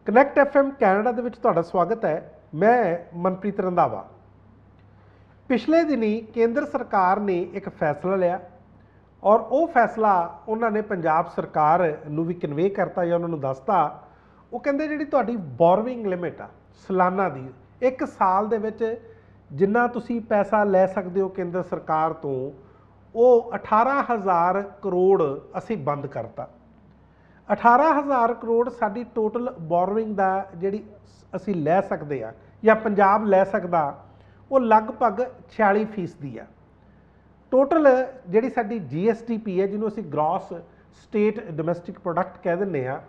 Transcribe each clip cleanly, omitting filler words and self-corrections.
Connect FM Canada ਦੇ ਵਿੱਚ ਤੁਹਾਡਾ ਸਵਾਗਤ ਹੈ। ਮੈਂ ਮਨਪ੍ਰੀਤ ਰੰਧਾਵਾ। ਪਿਛਲੇ ਦਿਨੀ ਕੇਂਦਰ ਸਰਕਾਰ ਨੇ ਇੱਕ ਫੈਸਲਾ ਲਿਆ ਔਰ ਉਹ ਫੈਸਲਾ ਉਹਨਾਂ ਨੇ ਪੰਜਾਬ ਸਰਕਾਰ ਨੂੰ ਵੀ ਕਨਵੇ ਕਰਤਾ ਜਾਂ ਉਹਨਾਂ ਨੂੰ ਦੱਸਤਾ। ਉਹ ਕਹਿੰਦੇ ਜਿਹੜੀ ਤੁਹਾਡੀ ਬੋਰੋਇੰਗ ਲਿਮਿਟ ਆ ਸਾਲਾਨਾ ਦੀ, ਇੱਕ ਸਾਲ ਦੇ ਵਿੱਚ ਜਿੰਨਾ ਤੁਸੀਂ ਪੈਸਾ ਲੈ ਸਕਦੇ ਹੋ ਕੇਂਦਰ ਸਰਕਾਰ ਤੋਂ, ਉਹ 18,000 ਕਰੋੜ ਅਸੀਂ ਬੰਦ ਕਰਤਾ। 18,000 ਕਰੋੜ ਸਾਡੀ ਟੋਟਲ ਬੋਰੋਇੰਗ ਦਾ ਜਿਹੜੀ ਅਸੀਂ ਲੈ ਸਕਦੇ ਆ ਜਾਂ ਪੰਜਾਬ ਲੈ ਸਕਦਾ, ਉਹ ਲਗਭਗ 46% ਆ। ਟੋਟਲ ਜਿਹੜੀ ਸਾਡੀ GSDP ਹੈ, ਜਿਹਨੂੰ ਅਸੀਂ ਗ੍ਰੋਸ ਸਟੇਟ ਡੋਮੈਸਟਿਕ ਪ੍ਰੋਡਕਟ ਕਹਿ ਦਿੰਦੇ ਆ,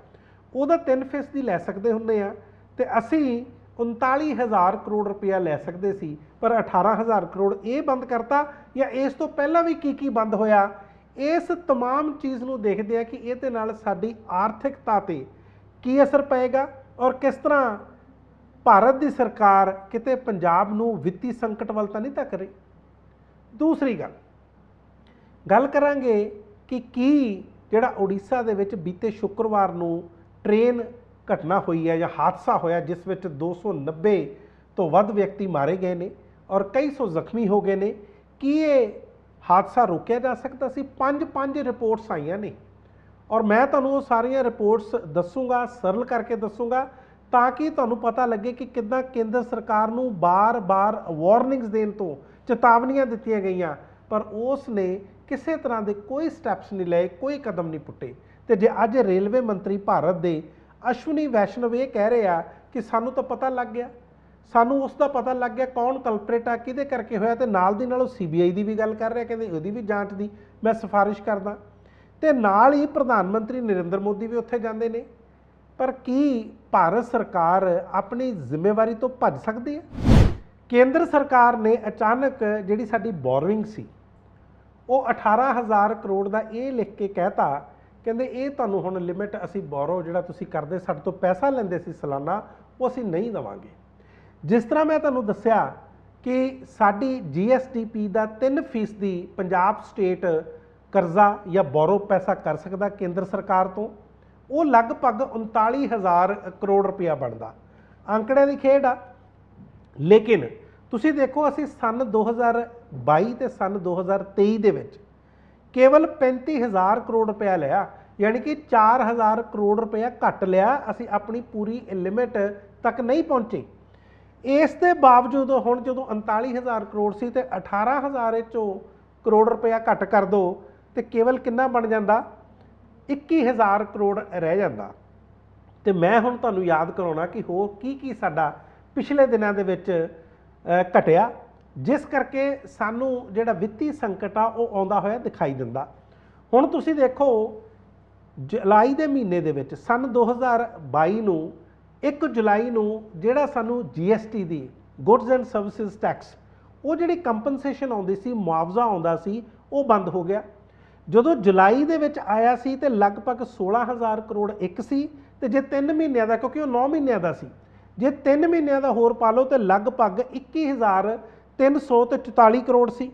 ਉਹਦਾ 3% ਲੈ ਸਕਦੇ ਹੁੰਦੇ ਆ। ਤੇ ਅਸੀਂ 39,000 ਕਰੋੜ ਰੁਪਇਆ ਲੈ ਸਕਦੇ ਸੀ, ਪਰ 18,000 ਕਰੋੜ ਇਹ ਬੰਦ ਕਰਤਾ। ਜਾਂ ਇਸ ਤੋਂ ਪਹਿਲਾਂ ਵੀ ਕੀ ਬੰਦ ਹੋਇਆ, ਇਸ तमाम ਚੀਜ਼ ਨੂੰ ਦੇਖਦੇ ਆ ਕਿ ਇਹਦੇ ਨਾਲ ਸਾਡੀ ਆਰਥਿਕਤਾ ਤੇ ਕੀ ਅਸਰ ਪਏਗਾ ਔਰ ਕਿਸ ਤਰ੍ਹਾਂ ਭਾਰਤ ਦੀ ਸਰਕਾਰ ਕਿਤੇ ਪੰਜਾਬ ਨੂੰ ਵਿੱਤੀ ਸੰਕਟ ਵੱਲ ਤਾਂ ਨਹੀਂ ਧੱਕ ਰਹੀ। ਦੂਸਰੀ ਗੱਲ ਕਰਾਂਗੇ ਕਿ ਕੀ ਜਿਹੜਾ ਉੜੀਸਾ ਦੇ ਵਿੱਚ ਬੀਤੇ ਸ਼ੁੱਕਰਵਾਰ ਨੂੰ ਟ੍ਰੇਨ ਘਟਨਾ ਹੋਈ ਹੈ ਜਾਂ ਹਾਦਸਾ ਹੋਇਆ, ਜਿਸ ਵਿੱਚ 290 ਤੋਂ ਵੱਧ ਵਿਅਕਤੀ ਮਾਰੇ ਗਏ ਨੇ ਔਰ ਕਈ ਸੌ ਜ਼ਖਮੀ ਹੋ ਗਏ ਨੇ, ਕੀ ਇਹ ਹਾਦਸਾ ਰੋਕਿਆ ਜਾ ਸਕਦਾ ਸੀ? ਪੰਜ ਰਿਪੋਰਟਸ ਆਈਆਂ ਨੇ ਔਰ ਮੈਂ ਤੁਹਾਨੂੰ ਉਹ ਸਾਰੀਆਂ ਰਿਪੋਰਟਸ ਦੱਸੂਗਾ, ਸਰਲ ਕਰਕੇ ਦੱਸੂਗਾ, ਤਾਂ ਕਿ ਤੁਹਾਨੂੰ ਪਤਾ ਲੱਗੇ ਕਿ ਕਿੱਦਾਂ ਕੇਂਦਰ ਸਰਕਾਰ ਨੂੰ ਬਾਰ-ਬਾਰ ਵਾਰਨਿੰਗਸ ਦੇਣ ਤੋਂ ਚੇਤਾਵਨੀਆਂ ਦਿੱਤੀਆਂ ਗਈਆਂ, ਪਰ ਉਸ ਨੇ ਕਿਸੇ ਤਰ੍ਹਾਂ ਦੇ ਕੋਈ ਸਟੈਪਸ ਨਹੀਂ ਲਏ, ਕੋਈ ਕਦਮ ਨਹੀਂ ਪੁੱਟੇ। ਤੇ ਜੇ ਅੱਜ ਰੇਲਵੇ ਮੰਤਰੀ ਭਾਰਤ ਦੇ ਅਸ਼ਵਨੀ ਵੈਸ਼ਨਵ ਇਹ ਕਹਿ ਰਹੇ ਆ ਕਿ ਸਾਨੂੰ ਤਾਂ ਪਤਾ ਲੱਗ ਗਿਆ, ਸਾਨੂੰ ਉਸ ਦਾ ਪਤਾ ਲੱਗ ਗਿਆ ਕੌਣ ਕਲਪਰੇਟ ਆ, ਕਿਹਦੇ ਕਰਕੇ ਹੋਇਆ, ਤੇ ਨਾਲ ਦੀ ਨਾਲ ਉਹ CBI ਦੀ ਵੀ ਗੱਲ ਕਰ ਰਿਹਾ, ਕਹਿੰਦੇ ਉਹਦੀ ਵੀ ਜਾਂਚ ਦੀ ਮੈਂ ਸਿਫਾਰਿਸ਼ ਕਰਦਾ। ਤੇ ਨਾਲ ਹੀ ਪ੍ਰਧਾਨ ਮੰਤਰੀ ਨਰਿੰਦਰ ਮੋਦੀ ਵੀ ਉੱਥੇ ਜਾਂਦੇ ਨੇ। ਪਰ ਕੀ ਭਾਰਤ ਸਰਕਾਰ ਆਪਣੀ ਜ਼ਿੰਮੇਵਾਰੀ ਤੋਂ ਭੱਜ ਸਕਦੀ ਹੈ? ਕੇਂਦਰ ਸਰਕਾਰ ਨੇ ਅਚਾਨਕ ਜਿਹੜੀ ਸਾਡੀ ਬੋਰੋਇੰਗ ਸੀ ਉਹ 18,000 ਕਰੋੜ ਦਾ ਇਹ ਲਿਖ ਕੇ ਕਹਿਤਾ, ਕਹਿੰਦੇ ਇਹ ਤੁਹਾਨੂੰ ਹੁਣ ਲਿਮਿਟ ਅਸੀਂ ਬੋਰੋ ਜਿਹੜਾ ਤੁਸੀਂ ਕਰਦੇ ਸਾਡੇ ਤੋਂ ਪੈਸਾ ਲੈਂਦੇ ਸੀ ਸਾਲਾਨਾ, ਉਹ ਅਸੀਂ ਨਹੀਂ ਦੇਵਾਂਗੇ। ਜਿਸ ਤਰ੍ਹਾਂ ਮੈਂ ਤੁਹਾਨੂੰ ਦੱਸਿਆ ਕਿ ਸਾਡੀ GSDP ਦਾ 3% ਪੰਜਾਬ ਸਟੇਟ ਕਰਜ਼ਾ ਜਾਂ ਬੋਰੋ ਪੈਸਾ ਕਰ ਸਕਦਾ ਕੇਂਦਰ ਸਰਕਾਰ ਤੋਂ, ਉਹ ਲਗਭਗ 39,000 ਕਰੋੜ ਰੁਪਇਆ ਬਣਦਾ। ਅੰਕੜਿਆਂ ਦੀ ਖੇਡ ਆ। ਲੇਕਿਨ ਤੁਸੀਂ ਦੇਖੋ, ਅਸੀਂ ਸੰਨ 2022 ਤੇ ਸੰਨ 2023 ਦੇ ਵਿੱਚ ਕੇਵਲ 35,000 ਕਰੋੜ ਰੁਪਇਆ ਲਿਆ, ਯਾਨੀ ਕਿ 4,000 ਕਰੋੜ ਰੁਪਇਆ ਘੱਟ ਲਿਆ। ਅਸੀਂ ਆਪਣੀ ਪੂਰੀ ਲਿਮਿਟ ਤੱਕ ਨਹੀਂ ਪਹੁੰਚੇ। ਇਸ ਦੇ ਬਾਵਜੂਦ ਹੁਣ ਜਦੋਂ 39,000 ਕਰੋੜ ਸੀ ਤੇ 18,000 ਚੋਂ ਕਰੋੜ ਰੁਪਇਆ ਘੱਟ ਕਰ ਦੋ ਤੇ ਕੇਵਲ ਕਿੰਨਾ ਬਣ ਜਾਂਦਾ? 21,000 ਕਰੋੜ ਰਹਿ ਜਾਂਦਾ। ਤੇ ਮੈਂ ਹੁਣ ਤੁਹਾਨੂੰ ਯਾਦ ਕਰਾਉਣਾ ਕਿ ਹੋਰ ਕੀ ਸਾਡਾ ਪਿਛਲੇ ਦਿਨਾਂ ਦੇ ਵਿੱਚ ਘਟਿਆ, ਜਿਸ ਕਰਕੇ ਸਾਨੂੰ ਜਿਹੜਾ ਵਿੱਤੀ ਸੰਕਟ ਆ ਉਹ ਆਉਂਦਾ ਹੋਇਆ ਦਿਖਾਈ ਦਿੰਦਾ। ਹੁਣ ਤੁਸੀਂ ਦੇਖੋ, ਜੁਲਾਈ ਦੇ ਮਹੀਨੇ ਦੇ ਵਿੱਚ ਸੰਨ 2022 ਨੂੰ 1 ਜੁਲਾਈ ਨੂੰ ਜਿਹੜਾ ਸਾਨੂੰ GST the goods and services tax, ਉਹ ਜਿਹੜੀ ਕੰਪਨਸੇਸ਼ਨ ਆਉਂਦੀ ਸੀ, ਮੁਆਵਜ਼ਾ ਆਉਂਦਾ ਸੀ, ਉਹ ਬੰਦ ਹੋ ਗਿਆ। ਜਦੋਂ ਜੁਲਾਈ ਦੇ ਵਿੱਚ ਆਇਆ ਸੀ ਤੇ ਲਗਭਗ 16,000 ਕਰੋੜ ਇੱਕ ਸੀ, ਤੇ ਜੇ 3 ਮਹੀਨਿਆਂ ਦਾ, ਕਿਉਂਕਿ ਉਹ 9 ਮਹੀਨਿਆਂ ਦਾ ਸੀ, ਜੇ 3 ਮਹੀਨਿਆਂ ਦਾ ਹੋਰ ਪਾ ਲਓ ਤੇ ਲਗਭਗ 21,344 ਕਰੋੜ ਸੀ।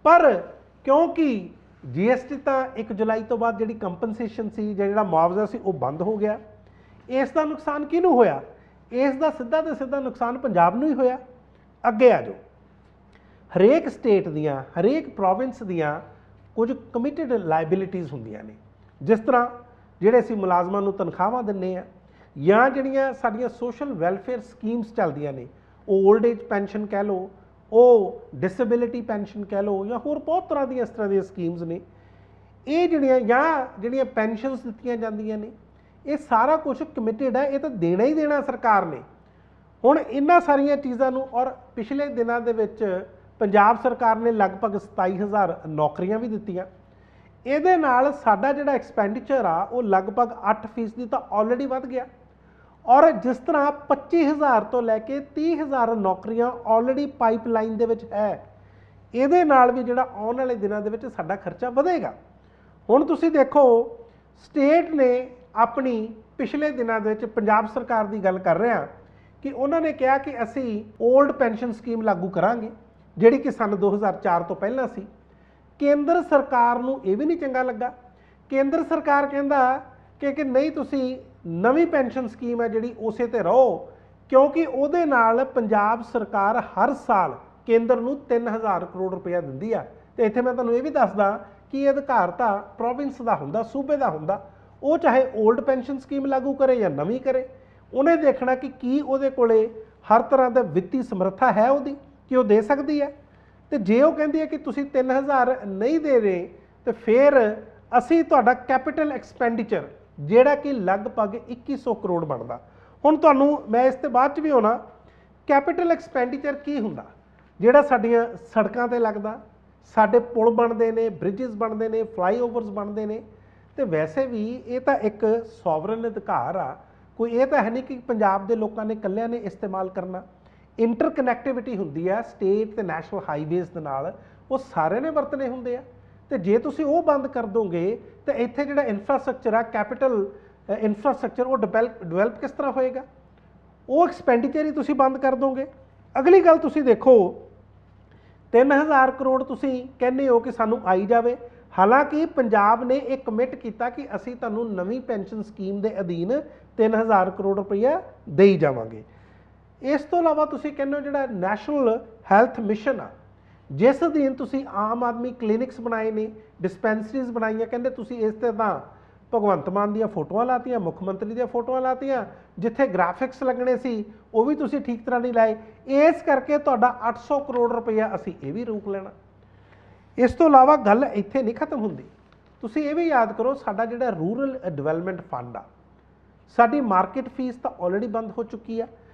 ਪਰ ਕਿਉਂਕਿ GST ਤਾਂ 1 ਜੁਲਾਈ ਤੋਂ ਬਾਅਦ ਜਿਹੜੀ ਕੰਪਨਸੇਸ਼ਨ ਸੀ ਜਾਂ ਜਿਹੜਾ ਮੁਆਵਜ਼ਾ ਸੀ ਉਹ ਬੰਦ ਹੋ ਗਿਆ। ਇਸ ਦਾ ਨੁਕਸਾਨ ਕਿਹਨੂੰ ਹੋਇਆ? ਇਸ ਦਾ ਸਿੱਧਾ ਤੇ ਸਿੱਧਾ ਨੁਕਸਾਨ ਪੰਜਾਬ ਨੂੰ ਹੀ ਹੋਇਆ। ਅੱਗੇ ਆ ਜਾਓ। ਹਰੇਕ ਸਟੇਟ ਦੀਆਂ, ਹਰੇਕ ਪ੍ਰੋਵਿੰਸ ਦੀਆਂ ਕੁਝ ਕਮਿਟਡ ਲਾਇਬਿਲਿਟੀਜ਼ ਹੁੰਦੀਆਂ ਨੇ। ਜਿਸ ਤਰ੍ਹਾਂ ਜਿਹੜੇ ਅਸੀਂ ਮੁਲਾਜ਼ਮਾਂ ਨੂੰ ਤਨਖਾਹਾਂ ਦਿੰਦੇ ਆ, ਜਾਂ ਜਿਹੜੀਆਂ ਸਾਡੀਆਂ ਸੋਸ਼ਲ ਵੈਲਫੇਅਰ ਸਕੀਮਸ ਚੱਲਦੀਆਂ ਨੇ, ਉਹ ਓਲਡ ਏਜ ਪੈਨਸ਼ਨ ਕਹਿ ਲਓ, ਉਹ ਡਿਸੇਬਿਲਿਟੀ ਪੈਨਸ਼ਨ ਕਹਿ ਲਓ, ਜਾਂ ਹੋਰ ਬਹੁਤ ਤਰ੍ਹਾਂ ਦੀਆਂ ਇਸ ਤਰ੍ਹਾਂ ਦੀਆਂ ਸਕੀਮਸ ਨੇ। ਇਹ ਜਿਹੜੀਆਂ ਪੈਨਸ਼ਨਸ ਦਿੱਤੀਆਂ ਜਾਂਦੀਆਂ ਨੇ, ਇਹ ਸਾਰਾ ਕੁਝ ਕਮਿਟਡ ਹੈ, ਇਹ ਤਾਂ ਦੇਣਾ ਹੀ ਦੇਣਾ ਸਰਕਾਰ ਨੇ। ਹੁਣ ਇਹਨਾਂ ਸਾਰੀਆਂ ਚੀਜ਼ਾਂ ਨੂੰ, ਔਰ ਪਿਛਲੇ ਦਿਨਾਂ ਦੇ ਵਿੱਚ ਪੰਜਾਬ ਸਰਕਾਰ ਨੇ ਲਗਭਗ 27,000 ਨੌਕਰੀਆਂ ਵੀ ਦਿੱਤੀਆਂ। ਇਹਦੇ ਨਾਲ ਸਾਡਾ ਜਿਹੜਾ ਐਕਸਪੈਂਡੀਚਰ ਆ ਉਹ ਲਗਭਗ 8% ਤਾਂ ਆਲਰੇਡੀ ਵੱਧ ਗਿਆ। ਔਰ ਜਿਸ ਤਰ੍ਹਾਂ 25,000 ਤੋਂ ਲੈ ਕੇ 30,000 ਨੌਕਰੀਆਂ ਆਲਰੇਡੀ ਪਾਈਪਲਾਈਨ ਦੇ ਵਿੱਚ ਹੈ, ਇਹਦੇ ਨਾਲ ਵੀ ਜਿਹੜਾ ਆਉਣ ਵਾਲੇ ਦਿਨਾਂ ਦੇ ਵਿੱਚ ਸਾਡਾ ਖਰਚਾ ਵਧੇਗਾ। ਹੁਣ ਤੁਸੀਂ ਦੇਖੋ, ਸਟੇਟ ਨੇ ਆਪਣੀ ਪਿਛਲੇ ਦਿਨਾਂ ਦੇ ਵਿੱਚ ਪੰਜਾਬ ਸਰਕਾਰ ਦੀ ਗੱਲ ਕਰ ਰਹੇ ਹਾਂ ਕਿ ਉਹਨਾਂ ਨੇ ਕਿਹਾ ਕਿ ਅਸੀਂ ਓਲਡ ਪੈਨਸ਼ਨ ਸਕੀਮ ਲਾਗੂ ਕਰਾਂਗੇ, ਜਿਹੜੀ ਕਿ ਸੰਨ 2004 ਤੋਂ ਪਹਿਲਾਂ ਸੀ। ਕੇਂਦਰ ਸਰਕਾਰ ਨੂੰ ਇਹ ਵੀ ਨਹੀਂ ਚੰਗਾ ਲੱਗਾ। ਕੇਂਦਰ ਸਰਕਾਰ ਕਹਿੰਦਾ ਕਿ ਨਹੀਂ, ਤੁਸੀਂ ਨਵੀਂ ਪੈਨਸ਼ਨ ਸਕੀਮ ਹੈ ਜਿਹੜੀ ਉਸੇ ਤੇ ਰਹੋ, क्योंकि ਉਹਦੇ ਨਾਲ ਪੰਜਾਬ ਸਰਕਾਰ ਹਰ ਸਾਲ ਕੇਂਦਰ ਨੂੰ 3000 ਕਰੋੜ ਰੁਪਇਆ ਦਿੰਦੀ ਆ। ਤੇ ਇੱਥੇ ਮੈਂ ਤੁਹਾਨੂੰ ਇਹ ਵੀ ਦੱਸਦਾ ਕਿ ਇਹ ਅਧਿਕਾਰ ਤਾਂ ਪ੍ਰੋਵਿੰਸ ਦਾ ਹੁੰਦਾ, ਸੂਬੇ ਦਾ ਹੁੰਦਾ। ਉਹ ਚਾਹੇ 올ਡ ਪੈਨਸ਼ਨ ਸਕੀਮ ਲਾਗੂ ਕਰੇ ਜਾਂ ਨਵੀਂ ਕਰੇ, ਉਹਨੇ ਦੇਖਣਾ ਕਿ ਕੀ ਉਹਦੇ ਕੋਲੇ ਹਰ ਤਰ੍ਹਾਂ ਦਾ ਵਿੱਤੀ ਸਮਰੱਥਾ ਹੈ ਉਹਦੀ ਕਿ ਉਹ ਦੇ ਸਕਦੀ ਹੈ। ਤੇ ਜੇ ਉਹ ਕਹਿੰਦੀ ਹੈ ਕਿ ਤੁਸੀਂ 3000 ਨਹੀਂ ਦੇ ਰਹੇ ਤੇ ਫਿਰ ਅਸੀਂ ਤੁਹਾਡਾ ਕੈਪੀਟਲ ਐਕਸਪੈਂਡੀਚਰ ਜਿਹੜਾ ਕਿ ਲਗਭਗ 2100 ਕਰੋੜ ਬਣਦਾ। ਹੁਣ ਤੁਹਾਨੂੰ ਮੈਂ ਇਸ ਤੇ ਬਾਅਦ ਚ ਵੀ ਆਉਣਾ, ਕੈਪੀਟਲ ਐਕਸਪੈਂਡੀਚਰ ਕੀ ਹੁੰਦਾ ਜਿਹੜਾ ਸਾਡੀਆਂ ਸੜਕਾਂ ਤੇ ਲੱਗਦਾ, ਸਾਡੇ ਪੁਲ ਬਣਦੇ ਨੇ, ਬ੍ਰਿਜਸ ਬਣਦੇ ਨੇ, ਫਲਾਈਓਵਰਸ ਬਣਦੇ ਨੇ। ਤੇ ਵੈਸੇ ਵੀ ਇਹ ਤਾਂ ਇੱਕ ਸੋਵਰਨ ਅਧਿਕਾਰ ਆ, ਕੋਈ ਇਹ ਤਾਂ ਹੈ ਨਹੀਂ ਕਿ ਪੰਜਾਬ ਦੇ ਲੋਕਾਂ ਨੇ ਇਕੱਲਿਆਂ ਨੇ ਇਸਤੇਮਾਲ ਕਰਨਾ। ਇੰਟਰ ਕਨੈਕਟੀਵਿਟੀ ਹੁੰਦੀ ਆ ਸਟੇਟ ਤੇ ਨੈਸ਼ਨਲ ਹਾਈਵੇਜ਼ ਦੇ ਨਾਲ, ਉਹ ਸਾਰਿਆਂ ਨੇ ਵਰਤਣੇ ਹੁੰਦੇ ਆ। ਤੇ ਜੇ ਤੁਸੀਂ ਉਹ ਬੰਦ ਕਰ ਦੋਗੇ ਤਾਂ ਇੱਥੇ ਜਿਹੜਾ ਇਨਫਰਾਸਟ੍ਰਕਚਰ ਆ, ਕੈਪੀਟਲ ਇਨਫਰਾਸਟ੍ਰਕਚਰ, ਉਹ ਡਿਵੈਲਪ ਕਿਸ ਤਰ੍ਹਾਂ ਹੋਏਗਾ? ਉਹ ਐਕਸਪੈਂਡੀਚਰ ਹੀ ਤੁਸੀਂ ਬੰਦ ਕਰ ਦੋਗੇ। ਅਗਲੀ ਗੱਲ ਤੁਸੀਂ ਦੇਖੋ, 3000 ਕਰੋੜ ਤੁਸੀਂ ਕਹਿੰਦੇ ਹੋ ਕਿ ਸਾਨੂੰ ਆਈ ਜਾਵੇ, ਹਾਲਾਂਕਿ ਪੰਜਾਬ ਨੇ ਇਹ ਕਮਿਟ ਕੀਤਾ ਕਿ ਅਸੀਂ ਤੁਹਾਨੂੰ ਨਵੀਂ ਪੈਨਸ਼ਨ ਸਕੀਮ ਦੇ ਅਧੀਨ 3000 ਕਰੋੜ ਰੁਪਈਆ ਦੇਈ ਜਾਵਾਂਗੇ। ਇਸ ਤੋਂ ਇਲਾਵਾ ਤੁਸੀਂ ਕਹਿੰਦੇ ਹੋ ਜਿਹੜਾ ਨੈਸ਼ਨਲ ਹੈਲਥ ਮਿਸ਼ਨ ਆ, ਜਿਸ ਅਧੀਨ ਤੁਸੀਂ ਆਮ ਆਦਮੀ ਕਲੀਨਿਕਸ ਬਣਾਏ ਨੇ, ਡਿਸਪੈਂਸਰੀਜ਼ ਬਣਾਈਆਂ, ਕਹਿੰਦੇ ਤੁਸੀਂ ਇਸ ਤੇ ਤਾਂ ਭਗਵੰਤ ਮਾਨ ਦੀਆਂ ਫੋਟੋਆਂ ਲਾਤੀਆਂ, ਮੁੱਖ ਮੰਤਰੀ ਦੀਆਂ ਫੋਟੋਆਂ ਲਾਤੀਆਂ, ਜਿੱਥੇ ਗ੍ਰਾਫਿਕਸ ਲੱਗਣੇ ਸੀ ਉਹ ਵੀ ਤੁਸੀਂ ਠੀਕ ਤਰ੍ਹਾਂ ਨਹੀਂ ਲਾਏ, ਇਸ ਕਰਕੇ ਤੁਹਾਡਾ 800 ਕਰੋੜ ਰੁਪਈਆ ਅਸੀਂ ਇਹ ਵੀ ਰੋਕ ਲੈਣਾ। ਇਸ ਤੋਂ ਇਲਾਵਾ ਗੱਲ ਇੱਥੇ ਨਹੀਂ ਖਤਮ ਹੁੰਦੀ, ਤੁਸੀਂ ਇਹ ਵੀ ਯਾਦ ਕਰੋ ਸਾਡਾ ਜਿਹੜਾ ਰੂਰਲ ਡਿਵੈਲਪਮੈਂਟ ਫੰਡ ਆ, ਸਾਡੀ ਮਾਰਕੀਟ ਫੀਸ ਤਾਂ ਆਲਰੇਡੀ ਬੰਦ ਹੋ ਚੁੱਕੀ ਆ।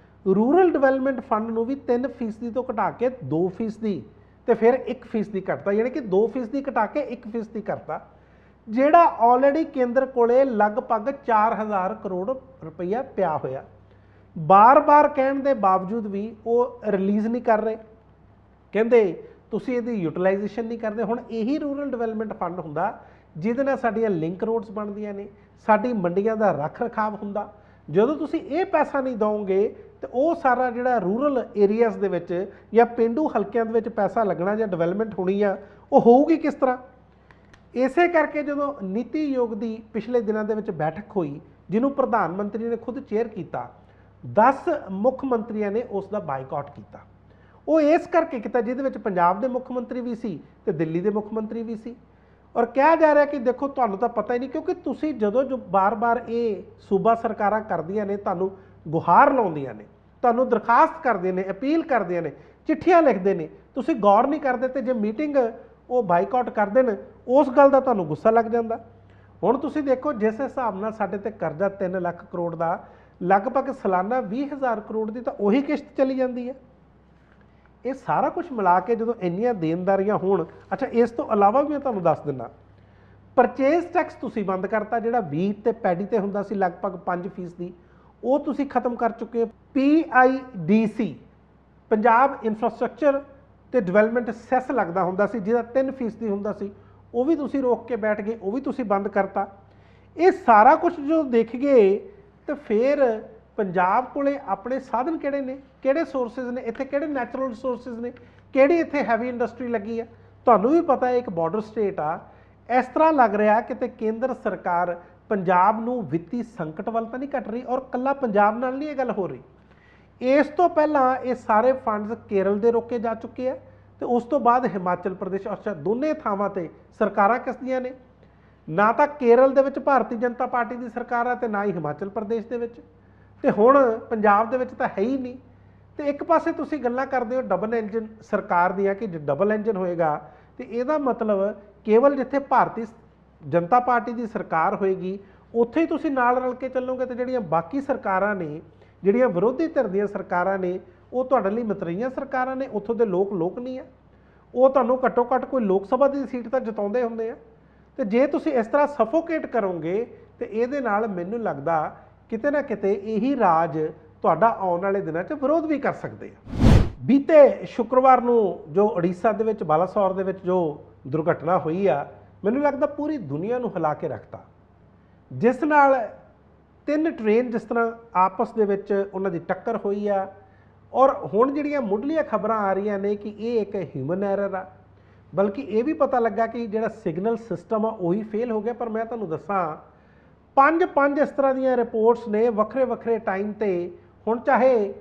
ਰੂਰਲ ਡਿਵੈਲਪਮੈਂਟ ਫੰਡ ਨੂੰ ਵੀ 3% ਤੋਂ ਘਟਾ ਕੇ 2% ਤੇ ਫਿਰ 1% ਕਰਤਾ, ਯਾਨੀ ਕਿ 2% ਘਟਾ ਕੇ 1% ਕਰਤਾ, ਜਿਹੜਾ ਆਲਰੇਡੀ ਕੇਂਦਰ ਕੋਲੇ ਲਗਭਗ 4000 ਕਰੋੜ ਰੁਪਈਆ ਪਿਆ ਹੋਇਆ। ਬਾਰ-ਬਾਰ ਕਹਿਣ ਦੇ ਬਾਵਜੂਦ ਵੀ ਉਹ ਰਿਲੀਜ਼ ਨਹੀਂ ਕਰ ਰਹੇ, ਕਹਿੰਦੇ ਤੁਸੀਂ ਇਹਦੀ ਯੂਟਿਲਾਈਜੇਸ਼ਨ ਨਹੀਂ ਕਰਦੇ। ਹੁਣ ਇਹੀ ਰੂਰਲ ਡਿਵੈਲਪਮੈਂਟ ਫੰਡ ਹੁੰਦਾ ਜਿਹਦੇ ਨਾਲ ਸਾਡੀਆਂ ਲਿੰਕ ਰੋਡਸ ਬਣਦੀਆਂ ਨੇ, ਸਾਡੀ ਮੰਡੀਆਂ ਦਾ ਰੱਖ ਰਖਾਵ ਹੁੰਦਾ। ਜਦੋਂ ਤੁਸੀਂ ਇਹ ਪੈਸਾ ਨਹੀਂ ਦਿਓਗੇ ਤੇ ਉਹ ਸਾਰਾ ਜਿਹੜਾ ਰੂਰਲ ਏਰੀਆਜ਼ ਦੇ ਵਿੱਚ ਜਾਂ ਪੇਂਡੂ ਹਲਕਿਆਂ ਦੇ ਵਿੱਚ ਪੈਸਾ ਲੱਗਣਾ ਜਾਂ ਡਿਵੈਲਪਮੈਂਟ ਹੋਣੀ ਆ, ਉਹ ਹੋਊਗੀ ਕਿਸ ਤਰ੍ਹਾਂ? ਇਸੇ ਕਰਕੇ ਜਦੋਂ ਨੀਤੀ ਆਯੋਗ ਦੀ ਪਿਛਲੇ ਦਿਨਾਂ ਦੇ ਵਿੱਚ ਬੈਠਕ ਹੋਈ, ਜਿਹਨੂੰ ਪ੍ਰਧਾਨ ਮੰਤਰੀ ਨੇ ਖੁਦ ਚੇਅਰ ਕੀਤਾ, 10 ਮੁੱਖ ਮੰਤਰੀਆਂ ਨੇ ਉਸ ਦਾ ਬਾਈਕਾਟ ਕੀਤਾ। ਉਹ ਇਸ ਕਰਕੇ ਕੀਤਾ ਜਿਹਦੇ ਵਿੱਚ ਪੰਜਾਬ ਦੇ ਮੁੱਖ ਮੰਤਰੀ ਵੀ ਸੀ ਤੇ ਦਿੱਲੀ ਦੇ ਮੁੱਖ ਮੰਤਰੀ ਵੀ ਸੀ। ਔਰ ਕਿਹਾ ਜਾ ਰਿਹਾ ਕਿ ਦੇਖੋ ਤੁਹਾਨੂੰ ਤਾਂ ਪਤਾ ਹੀ ਨਹੀਂ, ਕਿਉਂਕਿ ਤੁਸੀਂ ਜਦੋਂ ਜੋ ਬਾਰ-ਬਾਰ ਇਹ ਸੂਬਾ ਸਰਕਾਰਾਂ ਕਰਦੀਆਂ ਨੇ, ਤੁਹਾਨੂੰ ਗੁਹਾਰ ਲਾਉਂਦੀਆਂ ਨੇ, ਤੁਹਾਨੂੰ ਦਰਖਾਸਤ ਕਰਦੇ ਨੇ, ਅਪੀਲ ਕਰਦੀਆਂ ਨੇ, ਚਿੱਠੀਆਂ ਲਿਖਦੇ ਨੇ, ਤੁਸੀਂ ਗੌਰ ਨਹੀਂ ਕਰਦੇ ਤੇ ਜੇ ਮੀਟਿੰਗ ਉਹ ਬਾਈਕਾਟ ਕਰ ਦੇਣ ਉਸ ਗੱਲ ਦਾ ਤੁਹਾਨੂੰ ਗੁੱਸਾ ਲੱਗ ਜਾਂਦਾ। ਹੁਣ ਤੁਸੀਂ ਦੇਖੋ ਜਿਸ ਹਿਸਾਬ ਨਾਲ ਸਾਡੇ ਤੇ ਕਰਜ਼ਾ 3 ਲੱਖ ਕਰੋੜ ਦਾ, ਲਗਭਗ ਸਾਲਾਨਾ 20000 ਕਰੋੜ ਦੀ ਤਾਂ ਉਹੀ ਕਿਸ਼ਤ ਚਲੀ ਜਾਂਦੀ ਹੈ। ਇਹ ਸਾਰਾ ਕੁਝ ਮਿਲਾ ਕੇ ਜਦੋਂ ਇੰਨੀਆਂ ਦੇਣਦਾਰੀਆਂ ਹੋਣ, ਅੱਛਾ ਇਸ ਤੋਂ ਇਲਾਵਾ ਵੀ ਮੈਂ ਤੁਹਾਨੂੰ ਦੱਸ ਦਿੰਦਾ, ਪਰਚੇਜ਼ ਟੈਕਸ ਤੁਸੀਂ ਬੰਦ ਕਰਤਾ, ਜਿਹੜਾ ਵੀਟ ਤੇ ਪੈਡੀ ਤੇ ਹੁੰਦਾ ਸੀ ਲਗਭਗ 5%, ਉਹ ਤੁਸੀਂ ਖਤਮ ਕਰ ਚੁੱਕੇ ਹੋ। PIDC ਪੰਜਾਬ ਇਨਫਰਾਸਟ੍ਰਕਚਰ ਤੇ ਡਿਵੈਲਪਮੈਂਟ ਸੈਸ ਲੱਗਦਾ ਹੁੰਦਾ ਸੀ ਜਿਹਦਾ 3% ਹੁੰਦਾ ਸੀ, ਉਹ ਵੀ ਤੁਸੀਂ ਰੋਕ ਕੇ ਬੈਠ ਗਏ, ਉਹ ਵੀ ਤੁਸੀਂ ਬੰਦ ਕਰਤਾ। ਇਹ ਸਾਰਾ ਕੁਝ ਜੋ ਦੇਖ ਗਏ ਤੇ ਫਿਰ ਪੰਜਾਬ ਕੋਲੇ ਆਪਣੇ ਸਾਧਨ ਕਿਹੜੇ ਨੇ, ਕਿਹੜੇ ਸੋਰਸਿਸ ਨੇ, ਇੱਥੇ ਕਿਹੜੇ ਨੈਚੁਰਲ ਰਿਸੋਰਸਿਸ ਨੇ, ਕਿਹੜੀ ਇੱਥੇ ਹੈਵੀ ਇੰਡਸਟਰੀ ਲੱਗੀ ਆ। ਤੁਹਾਨੂੰ ਵੀ ਪਤਾ ਹੈ ਇੱਕ ਬਾਰਡਰ ਸਟੇਟ ਆ, ਇਸ ਤਰ੍ਹਾਂ ਲੱਗ ਰਿਹਾ ਕਿਤੇ ਕੇਂਦਰ ਸਰਕਾਰ ਪੰਜਾਬ ਨੂੰ ਵਿੱਤੀ ਸੰਕਟ ਵੱਲ ਤਾਂ ਨਹੀਂ ਘਟ ਰਹੀ। ਔਰ ਕੱਲਾ ਪੰਜਾਬ ਨਾਲ ਨਹੀਂ ਇਹ ਗੱਲ ਹੋ ਰਹੀ, ਇਸ ਤੋਂ ਪਹਿਲਾਂ ਇਹ ਸਾਰੇ ਫੰਡਸ ਕੇਰਲ ਦੇ ਰੋਕੇ ਜਾ ਚੁੱਕੇ ਆ ਤੇ ਉਸ ਤੋਂ ਬਾਅਦ ਹਿਮਾਚਲ ਪ੍ਰਦੇਸ਼, ਅੱਛਾ ਦੋਨੇ ਥਾਵਾਂ ਤੇ ਸਰਕਾਰਾਂ ਕਿਸ ਦੀਆਂ ਨੇ? ਨਾ ਤਾਂ ਕੇਰਲ ਦੇ ਵਿੱਚ ਭਾਰਤੀ ਜਨਤਾ ਪਾਰਟੀ ਦੀ ਸਰਕਾਰ ਆ ਤੇ ਨਾ ਹੀ ਹਿਮਾਚਲ ਪ੍ਰਦੇਸ਼ ਦੇ ਵਿੱਚ, ਤੇ ਹੁਣ ਪੰਜਾਬ ਦੇ ਵਿੱਚ ਤਾਂ ਹੈ ਹੀ ਨਹੀਂ। ਤੇ ਇੱਕ ਪਾਸੇ ਤੁਸੀਂ ਗੱਲਾਂ ਕਰਦੇ ਹੋ ਡਬਲ ਇੰਜਨ ਸਰਕਾਰ ਦੀਆਂ ਕਿ ਡਬਲ ਇੰਜਨ ਹੋਏਗਾ, ਤੇ ਇਹਦਾ ਮਤਲਬ ਕੇਵਲ ਜਿੱਥੇ ਭਾਰਤੀ ਜਨਤਾ ਪਾਰਟੀ ਦੀ ਸਰਕਾਰ ਹੋਏਗੀ ਉੱਥੇ ਹੀ ਤੁਸੀਂ ਨਾਲ ਰਲ ਕੇ ਚੱਲੋਗੇ, ਤੇ ਜਿਹੜੀਆਂ ਬਾਕੀ ਸਰਕਾਰਾਂ ਨੇ, ਜਿਹੜੀਆਂ ਵਿਰੋਧੀ ਧਿਰ ਦੀਆਂ ਸਰਕਾਰਾਂ ਨੇ, ਉਹ ਤੁਹਾਡੇ ਲਈ ਮਤਰਈਆਂ ਸਰਕਾਰਾਂ ਨੇ, ਉੱਥੋਂ ਦੇ ਲੋਕ ਨਹੀਂ ਆ। ਉਹ ਤੁਹਾਨੂੰ ਘੱਟੋ ਘੱਟ ਕੋਈ ਲੋਕ ਸਭਾ ਦੀ ਸੀਟ ਤਾਂ ਜਿਤਾਉਂਦੇ ਹੁੰਦੇ ਆ। ਤੇ ਜੇ ਤੁਸੀਂ ਇਸ ਤਰ੍ਹਾਂ ਸਫੋਕੇਟ ਕਰੋਗੇ ਤੇ ਇਹਦੇ ਨਾਲ ਮੈਨੂੰ ਲੱਗਦਾ ਕਿਤੇ ਨਾ ਕਿਤੇ ਇਹੀ ਰਾਜ ਤੁਹਾਡਾ ਆਉਣ ਵਾਲੇ ਦਿਨਾਂ 'ਚ ਵਿਰੋਧ ਵੀ ਕਰ ਸਕਦੇ ਆ। ਬੀਤੇ ਸ਼ੁੱਕਰਵਾਰ ਨੂੰ ਜੋ ਉੜੀਸਾ ਦੇ ਵਿੱਚ ਬਾਲਾਸੋਰ ਦੇ ਵਿੱਚ ਜੋ ਦੁਰਘਟਨਾ ਹੋਈ ਆ, ਮੈਨੂੰ ਲੱਗਦਾ ਪੂਰੀ ਦੁਨੀਆ ਨੂੰ ਹਿਲਾ ਕੇ ਰੱਖਤਾ, ਜਿਸ ਨਾਲ 3 ਟ੍ਰੇਨ ਜਿਸ ਤਰ੍ਹਾਂ ਆਪਸ ਦੇ ਵਿੱਚ ਉਹਨਾਂ ਦੀ ਟੱਕਰ ਹੋਈ ਆ। ਔਰ ਹੁਣ ਜਿਹੜੀਆਂ ਮੁੱਢਲੀਆਂ ਖਬਰਾਂ ਆ ਰਹੀਆਂ ਨੇ ਕਿ ਇਹ ਇੱਕ ਹਿਊਮਨ ਐਰਰ ਆ, ਬਲਕਿ ਇਹ ਵੀ ਪਤਾ ਲੱਗਾ ਕਿ ਜਿਹੜਾ ਸਿਗਨਲ ਸਿਸਟਮ ਆ ਉਹੀ ਫੇਲ ਹੋ ਗਿਆ। ਪਰ ਮੈਂ ਤੁਹਾਨੂੰ ਦੱਸਾਂ ਪੰਜ इस तरह ਦੀਆਂ ਰਿਪੋਰਟਸ ਨੇ ਵੱਖਰੇ ਵੱਖਰੇ ਟਾਈਮ ਤੇ। ਹੁਣ ਚਾਹੇ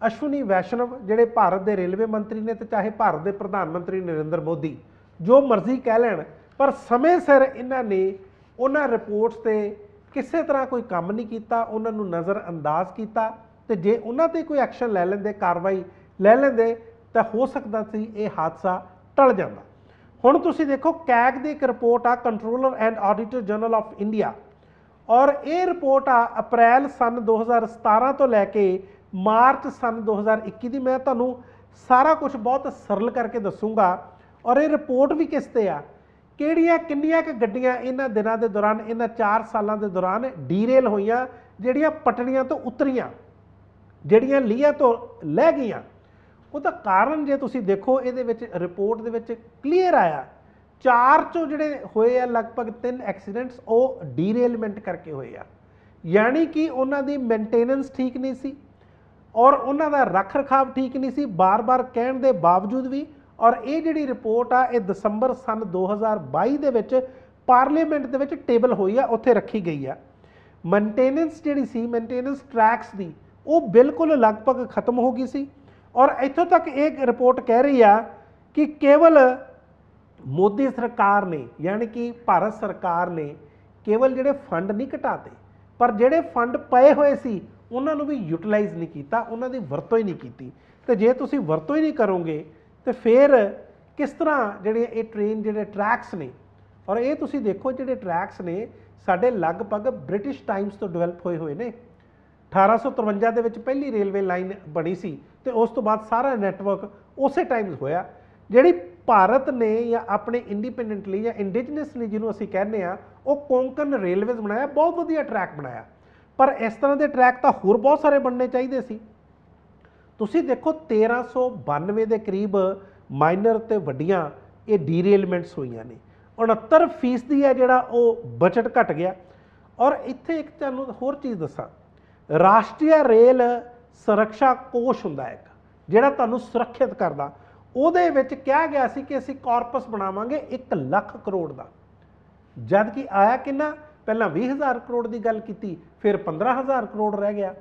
ਅਸ਼ਵਨੀ ਵੈਸ਼ਨਵ ਜਿਹੜੇ ਭਾਰਤ ਦੇ ਰੇਲਵੇ ਮੰਤਰੀ ਨੇ ਤੇ ਚਾਹੇ ਭਾਰਤ ਦੇ ਪ੍ਰਧਾਨ ਮੰਤਰੀ ਨਰਿੰਦਰ ਮੋਦੀ ਜੋ ਮਰਜ਼ੀ ਕਹਿ ਲੈਣ, ਪਰ ਸਮੇਂ ਸਿਰ ਇਹਨਾਂ ਨੇ ਉਹਨਾਂ ਰਿਪੋਰਟਸ ਤੇ ਕਿਸੇ ਤਰ੍ਹਾਂ ਕੋਈ ਕੰਮ ਨਹੀਂ ਕੀਤਾ, ਉਹਨਾਂ ਨੂੰ ਨਜ਼ਰ ਅੰਦਾਜ਼ ਕੀਤਾ। ਤੇ ਜੇ ਉਹਨਾਂ ਤੇ ਕੋਈ ਐਕਸ਼ਨ ਲੈ ਲੈਂਦੇ, ਕਾਰਵਾਈ ਲੈ ਲੈਂਦੇ, ਤਾਂ ਹੋ ਸਕਦਾ ਸੀ ਇਹ ਹਾਦਸਾ ਟਲ ਜਾਂਦਾ। ਹੁਣ ਤੁਸੀਂ ਦੇਖੋ ਕੈਗ ਦੀ ਇੱਕ ਰਿਪੋਰਟ ਆ, controller and auditor general of India, ਔਰ ਇਹ ਰਿਪੋਰਟ ਆ ਅਪ੍ਰੈਲ ਸਨ 2017 ਤੋਂ ਲੈ ਕੇ ਮਾਰਚ ਸਨ 2021 ਦੀ। ਮੈਂ ਤੁਹਾਨੂੰ ਸਾਰਾ ਕੁਝ ਬਹੁਤ ਸਰਲ ਕਰਕੇ ਦੱਸੂਗਾ। ਔਰ ਇਹ ਰਿਪੋਰਟ ਵੀ ਕਿਸ ਤੇ ਆ, ਕਿਹੜੀਆਂ ਕਿੰਨੀਆਂ ਕੁ ਗੱਡੀਆਂ ਇਹਨਾਂ ਦਿਨਾਂ ਦੇ ਦੌਰਾਨ, ਇਹਨਾਂ 4 ਸਾਲਾਂ ਦੇ ਦੌਰਾਨ ਡੀਰੇਲ ਹੋਈਆਂ, ਜਿਹੜੀਆਂ ਪਟੜੀਆਂ ਤੋਂ ਉਤਰੀਆਂ, ਜਿਹੜੀਆਂ ਲੀਹਾਂ ਤੋਂ ਲਹਿ ਗਈਆਂ। ਉਹਦਾ ਕਾਰਨ ਜੇ ਤੁਸੀਂ ਦੇਖੋ ਇਹਦੇ ਵਿੱਚ ਰਿਪੋਰਟ ਦੇ ਵਿੱਚ ਕਲੀਅਰ ਆਇਆ, 4 ਚੋਂ ਜਿਹੜੇ ਹੋਏ ਆ ਲਗਭਗ 3 ਐਕਸੀਡੈਂਟਸ ਉਹ ਡੀਰੇਲਮੈਂਟ ਕਰਕੇ ਹੋਏ ਆ। ਯਾਨੀ ਕਿ ਉਹਨਾਂ ਦੀ ਮੇਨਟੇਨੈਂਸ ਠੀਕ ਨਹੀਂ ਸੀ ਔਰ ਉਹਨਾਂ ਦਾ ਰੱਖ ਰਖਾਵ ਠੀਕ ਨਹੀਂ ਸੀ, ਬਾਰ-ਬਾਰ ਕਹਿਣ ਦੇ ਬਾਵਜੂਦ ਵੀ। ਔਰ ਇਹ ਜਿਹੜੀ ਰਿਪੋਰਟ ਆ ਇਹ ਦਸੰਬਰ ਸਨ 2022 ਦੇ ਵਿੱਚ ਪਾਰਲੀਮੈਂਟ ਦੇ ਵਿੱਚ ਟੇਬਲ ਹੋਈ ਆ, ਉੱਥੇ ਰੱਖੀ ਗਈ ਆ। ਮੇਨਟੇਨੈਂਸ ਜਿਹੜੀ ਸੀ, ਮੇਨਟੇਨੈਂਸ ਟਰੈਕਸ ਦੀ, ਉਹ ਬਿਲਕੁਲ ਲਗਭਗ ਖਤਮ ਹੋ ਗਈ ਸੀ। ਔਰ ਇੱਥੋਂ ਤੱਕ ਇਹ ਰਿਪੋਰਟ ਕਹਿ ਰਹੀ ਆ ਕਿ ਕੇਵਲ ਮੋਦੀ ਸਰਕਾਰ ਨੇ, ਯਾਨੀ ਕਿ ਭਾਰਤ ਸਰਕਾਰ ਨੇ ਕੇਵਲ ਜਿਹੜੇ ਫੰਡ ਨਹੀਂ ਘਟਾਤੇ, ਪਰ ਜਿਹੜੇ ਫੰਡ ਪਏ ਹੋਏ ਸੀ ਉਹਨਾਂ ਨੂੰ ਵੀ ਯੂਟਿਲਾਈਜ਼ ਨਹੀਂ ਕੀਤਾ, ਉਹਨਾਂ ਦੀ ਵਰਤੋਂ ਹੀ ਨਹੀਂ ਕੀਤੀ। ਤੇ ਜੇ ਤੁਸੀਂ ਵਰਤੋਂ ਹੀ ਨਹੀਂ ਕਰੋਗੇ ਤੇ ਫਿਰ ਕਿਸ ਤਰ੍ਹਾਂ ਜਿਹੜੇ ਇਹ ਟ੍ਰੇਨ ਜਿਹੜੇ ਟਰੈਕਸ ਨੇ, ਔਰ ਇਹ ਤੁਸੀਂ ਦੇਖੋ ਜਿਹੜੇ ਟਰੈਕਸ ਨੇ ਸਾਡੇ ਲਗਭਗ ਬ੍ਰਿਟਿਸ਼ ਟਾਈਮਸ ਤੋਂ ਡਿਵੈਲਪ ਹੋਏ ਹੋਏ ਨੇ। 1853 ਦੇ ਵਿੱਚ ਪਹਿਲੀ ਰੇਲਵੇ ਲਾਈਨ ਬਣੀ ਸੀ ਤੇ ਉਸ ਤੋਂ ਬਾਅਦ ਸਾਰਾ ਨੈਟਵਰਕ ਉਸੇ ਟਾਈਮਸ ਹੋਇਆ। ਜਿਹੜੀ ਭਾਰਤ ਨੇ ਜਾਂ ਆਪਣੇ ਇੰਡੀਪੈਂਡੈਂਟਲੀ ਜਾਂ ਇੰਡੀਜਨਸਲੀ ਜਿਹਨੂੰ ਅਸੀਂ ਕਹਿੰਦੇ ਆ, ਉਹ ਕੋਂਕਣ ਰੇਲਵੇਜ਼ ਬਣਾਇਆ, ਬਹੁਤ ਵਧੀਆ ਟਰੈਕ ਬਣਾਇਆ। ਪਰ ਇਸ ਤਰ੍ਹਾਂ ਦੇ ਟਰੈਕ ਤਾਂ ਹੋਰ ਬਹੁਤ ਸਾਰੇ ਬਣਨੇ ਚਾਹੀਦੇ ਸੀ। ਤੁਸੀਂ ਦੇਖੋ 1392 ਦੇ ਕਰੀਬ ਮਾਈਨਰ ਤੇ ਵੱਡੀਆਂ ਇਹ ਡੀਰੇਲਮੈਂਟਸ ਹੋਈਆਂ ਨੇ। 69% ਹੈ ਜਿਹੜਾ ਉਹ ਬਜਟ ਘਟ ਗਿਆ। ਔਰ ਇੱਥੇ ਇੱਕ ਤੁਹਾਨੂੰ ਹੋਰ ਚੀਜ਼ ਦੱਸਾਂ, ਰਾਸ਼ਟਰੀ ਰੇਲ ਸੁਰੱਖਿਆ ਕੋਸ਼ ਹੁੰਦਾ ਇੱਕ ਜਿਹੜਾ ਤੁਹਾਨੂੰ ਸੁਰੱਖਿਅਤ ਕਰਦਾ, ਉਹਦੇ ਵਿੱਚ ਕਿਹਾ ਗਿਆ ਸੀ ਕਿ ਅਸੀਂ ਕਾਰਪਸ ਬਣਾਵਾਂਗੇ 1 ਲੱਖ ਕਰੋੜ ਦਾ। ਜਦ ਕਿ ਆਇਆ ਕਿੰਨਾ, ਪਹਿਲਾਂ 20,000 ਕਰੋੜ ਦੀ ਗੱਲ ਕੀਤੀ, ਫਿਰ 15,000 ਕਰੋੜ ਰਹਿ ਗਿਆ,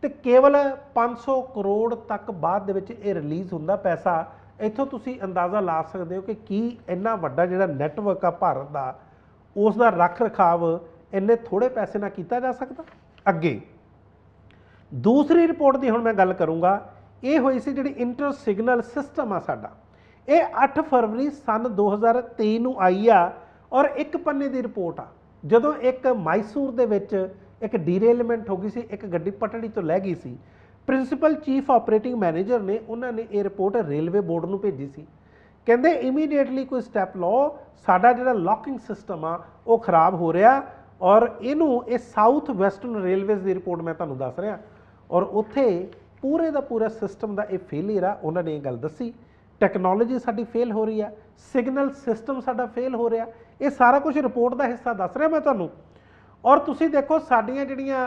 ਤੇ ਕੇਵਲ 500 ਕਰੋੜ ਤੱਕ ਬਾਅਦ ਦੇ ਵਿੱਚ ਇਹ ਰਿਲੀਜ਼ ਹੁੰਦਾ ਪੈਸਾ। ਇੱਥੋਂ ਤੁਸੀਂ ਅੰਦਾਜ਼ਾ ਲਾ ਸਕਦੇ ਹੋ ਕਿ ਕੀ ਇੰਨਾ ਵੱਡਾ ਜਿਹੜਾ ਨੈਟਵਰਕ ਆ ਭਾਰਤ ਦਾ, ਉਸ ਦਾ ਰੱਖ ਰਖਾਵ ਇੰਨੇ ਥੋੜੇ ਪੈਸੇ ਨਾਲ ਕੀਤਾ ਜਾ ਸਕਦਾ। ਅੱਗੇ ਦੂਸਰੀ ਰਿਪੋਰਟ ਦੀ ਹੁਣ ਮੈਂ ਗੱਲ ਕਰੂੰਗਾ। ਇਹ ਹੋਈ ਸੀ ਜਿਹੜੀ ਇੰਟਰ ਸਿਗਨਲ ਸਿਸਟਮ ਆ ਸਾਡਾ, ਇਹ 8 ਫਰਵਰੀ ਸਨ 2023 ਨੂੰ ਆਈ ਆ। ਔਰ ਇੱਕ ਪੰਨੇ ਦੀ ਰਿਪੋਰਟ ਆ, ਜਦੋਂ ਇੱਕ ਮਾਈਸੂਰ ਦੇ ਵਿੱਚ ਇੱਕ ਡੀਰੇਲਮੈਂਟ ਹੋ ਗਈ ਸੀ, ਇੱਕ ਗੱਡੀ ਪਟੜੀ ਤੋਂ ਲਹਿ ਗਈ ਸੀ। ਪ੍ਰਿੰਸੀਪਲ ਚੀਫ ਆਪਰੇਟਿੰਗ ਮੈਨੇਜਰ ਨੇ ਉਹਨਾਂ ਨੇ ਇਹ ਰਿਪੋਰਟ ਰੇਲਵੇ ਬੋਰਡ ਨੂੰ ਭੇਜੀ ਸੀ। ਕਹਿੰਦੇ ਇਮੀਡੀਏਟਲੀ ਕੋਈ ਸਟੈਪ ਲਓ, ਸਾਡਾ ਜਿਹੜਾ ਲੌਕਿੰਗ ਸਿਸਟਮ ਆ ਉਹ ਖਰਾਬ ਹੋ ਰਿਹਾ। ਔਰ ਇਹਨੂੰ ਇਹ ਸਾਊਥ ਵੈਸਟਰਨ ਰੇਲਵੇਜ਼ ਦੀ ਰਿਪੋਰਟ ਮੈਂ ਤੁਹਾਨੂੰ ਦੱਸ ਰਿਹਾ। ਔਰ ਉੱਥੇ ਪੂਰੇ ਦਾ ਪੂਰਾ ਸਿਸਟਮ ਦਾ ਇਹ ਫੇਲੀਅਰ ਆ। ਉਹਨਾਂ ਨੇ ਇਹ ਗੱਲ ਦੱਸੀ, ਟੈਕਨੋਲੋਜੀ ਸਾਡੀ ਫੇਲ ਹੋ ਰਹੀ ਆ, ਸਿਗਨਲ ਸਿਸਟਮ ਸਾਡਾ ਫੇਲ ਹੋ ਰਿਹਾ। ਇਹ ਸਾਰਾ ਕੁਝ ਰਿਪੋਰਟ ਦਾ ਹਿੱਸਾ ਦੱਸ ਰਿਹਾ ਮੈਂ ਤੁਹਾਨੂੰ। ਔਰ ਤੁਸੀਂ ਦੇਖੋ ਸਾਡੀਆਂ ਜਿਹੜੀਆਂ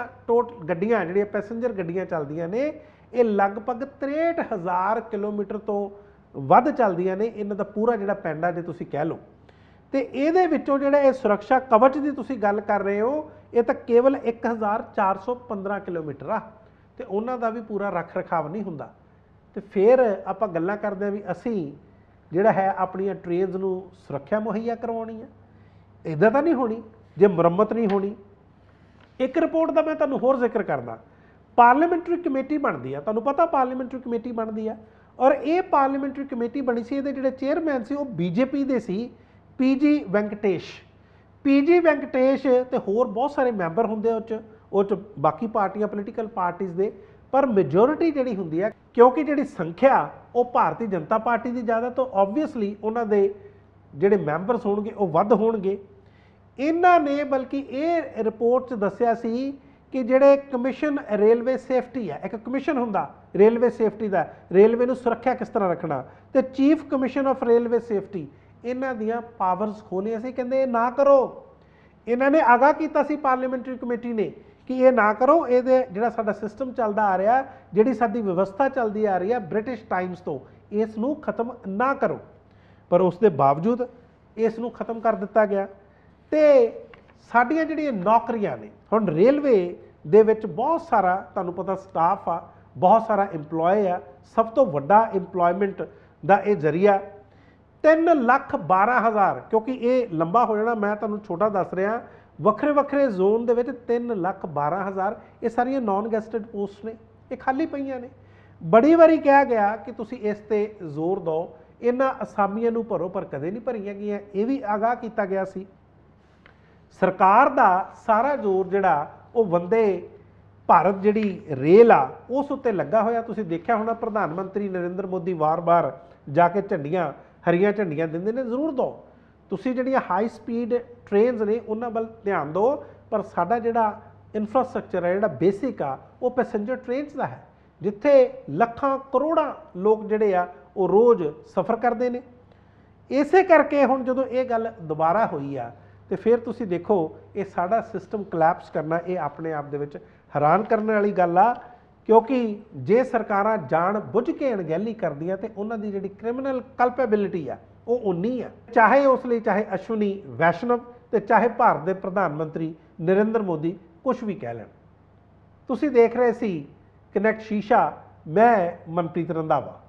ਗੱਡੀਆਂ, ਜਿਹੜੀਆਂ ਪੈਸੇਂਜਰ ਗੱਡੀਆਂ ਚੱਲਦੀਆਂ ਨੇ, ਇਹ ਲਗਭਗ 63,000 ਕਿਲੋਮੀਟਰ ਤੋਂ ਵੱਧ ਚੱਲਦੀਆਂ ਨੇ। ਇਹਨਾਂ ਦਾ ਪੂਰਾ ਜਿਹੜਾ ਪੈਂਡਾ ਜੇ ਤੁਸੀਂ ਕਹਿ ਲਓ, ਤੇ ਇਹਦੇ ਵਿੱਚੋਂ ਜਿਹੜਾ ਇਹ ਸੁਰੱਖਿਆ ਕਵਚ ਦੀ ਤੁਸੀਂ ਗੱਲ ਕਰ ਰਹੇ ਹੋ, ਇਹ ਤਾਂ ਕੇਵਲ 1415 ਕਿਲੋਮੀਟਰ ਆ, ਤੇ ਉਹਨਾਂ ਦਾ ਵੀ ਪੂਰਾ ਰੱਖ ਰਖਾਵ ਨਹੀਂ ਹੁੰਦਾ। ਤੇ ਫਿਰ ਆਪਾਂ ਗੱਲਾਂ ਕਰਦੇ ਹਾਂ ਵੀ ਅਸੀਂ ਜਿਹੜਾ ਹੈ ਆਪਣੀਆਂ ਟ੍ਰੇਨਸ ਨੂੰ ਸੁਰੱਖਿਆ ਮੁਹੱਈਆ ਕਰਵਾਉਣੀ ਆ। ਇੱਦਾਂ ਤਾਂ ਨਹੀਂ ਹੋਣੀ ਜੇ ਮੁਰੰਮਤ ਨਹੀਂ ਹੋਣੀ। ਇੱਕ ਰਿਪੋਰਟ ਦਾ ਮੈਂ ਤੁਹਾਨੂੰ ਹੋਰ ਜ਼ਿਕਰ ਕਰਦਾ, ਪਾਰਲੀਮੈਂਟਰੀ ਕਮੇਟੀ ਬਣਦੀ ਆ, ਤੁਹਾਨੂੰ ਪਤਾ ਪਾਰਲੀਮੈਂਟਰੀ ਕਮੇਟੀ ਬਣਦੀ ਆ। ਔਰ ਇਹ ਪਾਰਲੀਮੈਂਟਰੀ ਕਮੇਟੀ ਬਣੀ ਸੀ, ਇਹਦੇ ਜਿਹੜੇ ਚੇਅਰਮੈਨ ਸੀ ਉਹ ਬੀਜੇਪੀ ਦੇ ਸੀ, ਪੀਜੀ ਵੈਂਕਟੇਸ਼। ਪੀਜੀ ਵੈਂਕਟੇਸ਼ ਤੇ ਹੋਰ ਬਹੁਤ ਸਾਰੇ ਮੈਂਬਰ ਹੁੰਦੇ ਆ ਉਹ 'ਚ ਬਾਕੀ ਪਾਰਟੀਆਂ, ਪੋਲੀਟੀਕਲ ਪਾਰਟੀਜ਼ ਦੇ, ਪਰ ਮੈਜੋਰਿਟੀ ਜਿਹੜੀ ਹੁੰਦੀ ਆ, ਕਿਉਂਕਿ ਜਿਹੜੀ ਸੰਖਿਆ ਉਹ ਭਾਰਤੀ ਜਨਤਾ ਪਾਰਟੀ ਦੀ ਜ਼ਿਆਦਾ, ਤਾਂ ਓਬਵੀਅਸਲੀ ਉਹਨਾਂ ਦੇ ਜਿਹੜੇ ਮੈਂਬਰਸ ਹੋਣਗੇ ਉਹ ਵੱਧ ਹੋਣਗੇ। ਇਹਨਾਂ ਨੇ ਬਲਕਿ ਇਹ ਰਿਪੋਰਟ 'ਚ ਦੱਸਿਆ ਸੀ ਕਿ ਜਿਹੜੇ ਕਮਿਸ਼ਨ ਰੇਲਵੇ ਸੇਫਟੀ ਆ, ਇੱਕ ਕਮਿਸ਼ਨ ਹੁੰਦਾ ਰੇਲਵੇ ਸੇਫਟੀ ਦਾ, ਰੇਲਵੇ ਨੂੰ ਸੁਰੱਖਿਆ ਕਿਸ ਤਰ੍ਹਾਂ ਰੱਖਣਾ, ਤੇ chief commission of railway safety, ਇਹਨਾਂ ਦੀਆਂ ਪਾਵਰਸ ਖੋਹਣੀਆਂ ਸੀ। ਕਹਿੰਦੇ ਇਹ ਨਾ ਕਰੋ। ਇਹਨਾਂ ਨੇ ਆਗਾਹ ਕੀਤਾ ਸੀ ਪਾਰਲੀਮੈਂਟਰੀ ਕਮੇਟੀ ਨੇ ਕਿ ਇਹ ਨਾ ਕਰੋ, ਇਹਦੇ ਜਿਹੜਾ ਸਾਡਾ ਸਿਸਟਮ ਚੱਲਦਾ ਆ ਰਿਹਾ, ਜਿਹੜੀ ਸਾਡੀ ਵਿਵਸਥਾ ਚੱਲਦੀ ਆ ਰਹੀ ਆ ਬ੍ਰਿਟਿਸ਼ ਟਾਈਮਸ ਤੋਂ, ਇਸ ਨੂੰ ਖਤਮ ਨਾ ਕਰੋ। ਪਰ ਉਸ ਦੇ ਬਾਵਜੂਦ ਇਸ ਨੂੰ ਖਤਮ ਕਰ ਦਿੱਤਾ ਗਿਆ। ਤੇ ਸਾਡੀਆਂ ਜਿਹੜੀਆਂ ਨੌਕਰੀਆਂ ਨੇ, ਹੁਣ ਰੇਲਵੇ ਦੇ ਵਿੱਚ ਬਹੁਤ ਸਾਰਾ ਤੁਹਾਨੂੰ ਪਤਾ ਸਟਾਫ ਆ, ਬਹੁਤ ਸਾਰਾ ਇੰਪਲੋਏ ਆ, ਸਭ ਤੋਂ ਵੱਡਾ ਇੰਪਲੋਇਮੈਂਟ ਦਾ ਇਹ ਜ਼ਰੀਆ 3,12,000, ਕਿਉਂਕਿ ਇਹ ਲੰਬਾ ਹੋ ਜਾਣਾ, ਮੈਂ ਤੁਹਾਨੂੰ ਛੋਟਾ ਦੱਸ ਰਿਹਾ। ਵੱਖਰੇ ਵੱਖਰੇ ਜ਼ੋਨ ਦੇ ਵਿੱਚ 3,12,000 ਇਹ ਸਾਰੀਆਂ ਨਾਨ ਗੈਸਟਡ ਪੋਸਟ ਨੇ, ਇਹ ਖਾਲੀ ਪਈਆਂ ਨੇ। ਬੜੀ ਵਾਰੀ ਕਿਹਾ ਗਿਆ ਕਿ ਤੁਸੀਂ ਇਸ ਤੇ ਜ਼ੋਰ ਦਿਓ, ਇਹਨਾਂ ਅਸਾਮੀਆਂ ਨੂੰ ਭਰੋ, ਪਰ ਕਦੇ ਨਹੀਂ ਭਰੀਆਂ ਗਈਆਂ। ਇਹ ਵੀ ਆਗਾਹ ਕੀਤਾ ਗਿਆ ਸੀ। ਸਰਕਾਰ ਦਾ ਸਾਰਾ ਜ਼ੋਰ ਜਿਹੜਾ ਉਹ ਵੰਦੇ ਭਾਰਤ ਜਿਹੜੀ ਰੇਲ ਆ ਉਸ ਉੱਤੇ ਲੱਗਾ ਹੋਇਆ। ਤੁਸੀਂ ਦੇਖਿਆ ਹੋਣਾ ਪ੍ਰਧਾਨ ਮੰਤਰੀ ਨਰਿੰਦਰ ਮੋਦੀ ਵਾਰ-ਵਾਰ ਜਾ ਕੇ ਝੰਡੀਆਂ, ਹਰੀਆਂ ਝੰਡੀਆਂ ਦਿੰਦੇ ਨੇ। ਜ਼ਰੂਰ ਦਿਓ, ਤੁਸੀਂ ਜਿਹੜੀਆਂ ਹਾਈ ਸਪੀਡ ਟ੍ਰੇਨਸ ਨੇ ਉਹਨਾਂ ਵੱਲ ਧਿਆਨ ਦਿਓ, ਪਰ ਸਾਡਾ ਜਿਹੜਾ ਇਨਫਰਾਸਟ੍ਰਕਚਰ ਹੈ, ਜਿਹੜਾ ਬੇਸਿਕ ਆ, ਉਹ ਪੈਸੇਂਜਰ ਟ੍ਰੇਨਸ ਦਾ ਹੈ, ਜਿੱਥੇ ਲੱਖਾਂ ਕਰੋੜਾਂ ਲੋਕ ਜਿਹੜੇ ਆ ਉਹ ਰੋਜ਼ ਸਫ਼ਰ ਕਰਦੇ ਨੇ। ਇਸੇ ਕਰਕੇ ਹੁਣ ਜਦੋਂ ਇਹ ਗੱਲ ਦੁਬਾਰਾ ਹੋਈ ਆ ਤੇ ਫਿਰ ਤੁਸੀਂ ਦੇਖੋ ਇਹ ਸਾਡਾ ਸਿਸਟਮ ਕਲੈਪਸ ਕਰਨਾ, ਇਹ ਆਪਣੇ ਆਪ ਦੇ ਵਿੱਚ ਹੈਰਾਨ ਕਰਨ ਵਾਲੀ ਗੱਲ ਆ। ਕਿਉਂਕਿ ਜੇ ਸਰਕਾਰਾਂ ਜਾਣ ਬੁੱਝ ਕੇ ਅਣਗਹਿਲੀ ਕਰਦੀਆਂ ਤੇ ਉਹਨਾਂ ਦੀ ਜਿਹੜੀ ਕ੍ਰਿਮੀਨਲ ਕਲਪੇਬਿਲਿਟੀ ਆ ਉਹ ਉਨੀ ਆ, ਚਾਹੇ ਉਸ ਲਈ ਚਾਹੇ ਅਸ਼ਵਨੀ ਵੈਸ਼ਨਵ ਤੇ ਚਾਹੇ ਭਾਰਤ ਦੇ ਪ੍ਰਧਾਨ ਮੰਤਰੀ ਨਰਿੰਦਰ ਮੋਦੀ ਕੁਝ ਵੀ ਕਹਿ ਲੈਣ। ਤੁਸੀਂ ਦੇਖ ਰਹੇ ਸੀ ਕਨੈਕਟ ਸ਼ੀਸ਼ਾ, ਮੈਂ ਮਨਪ੍ਰੀਤ ਰੰਧਾਵਾ।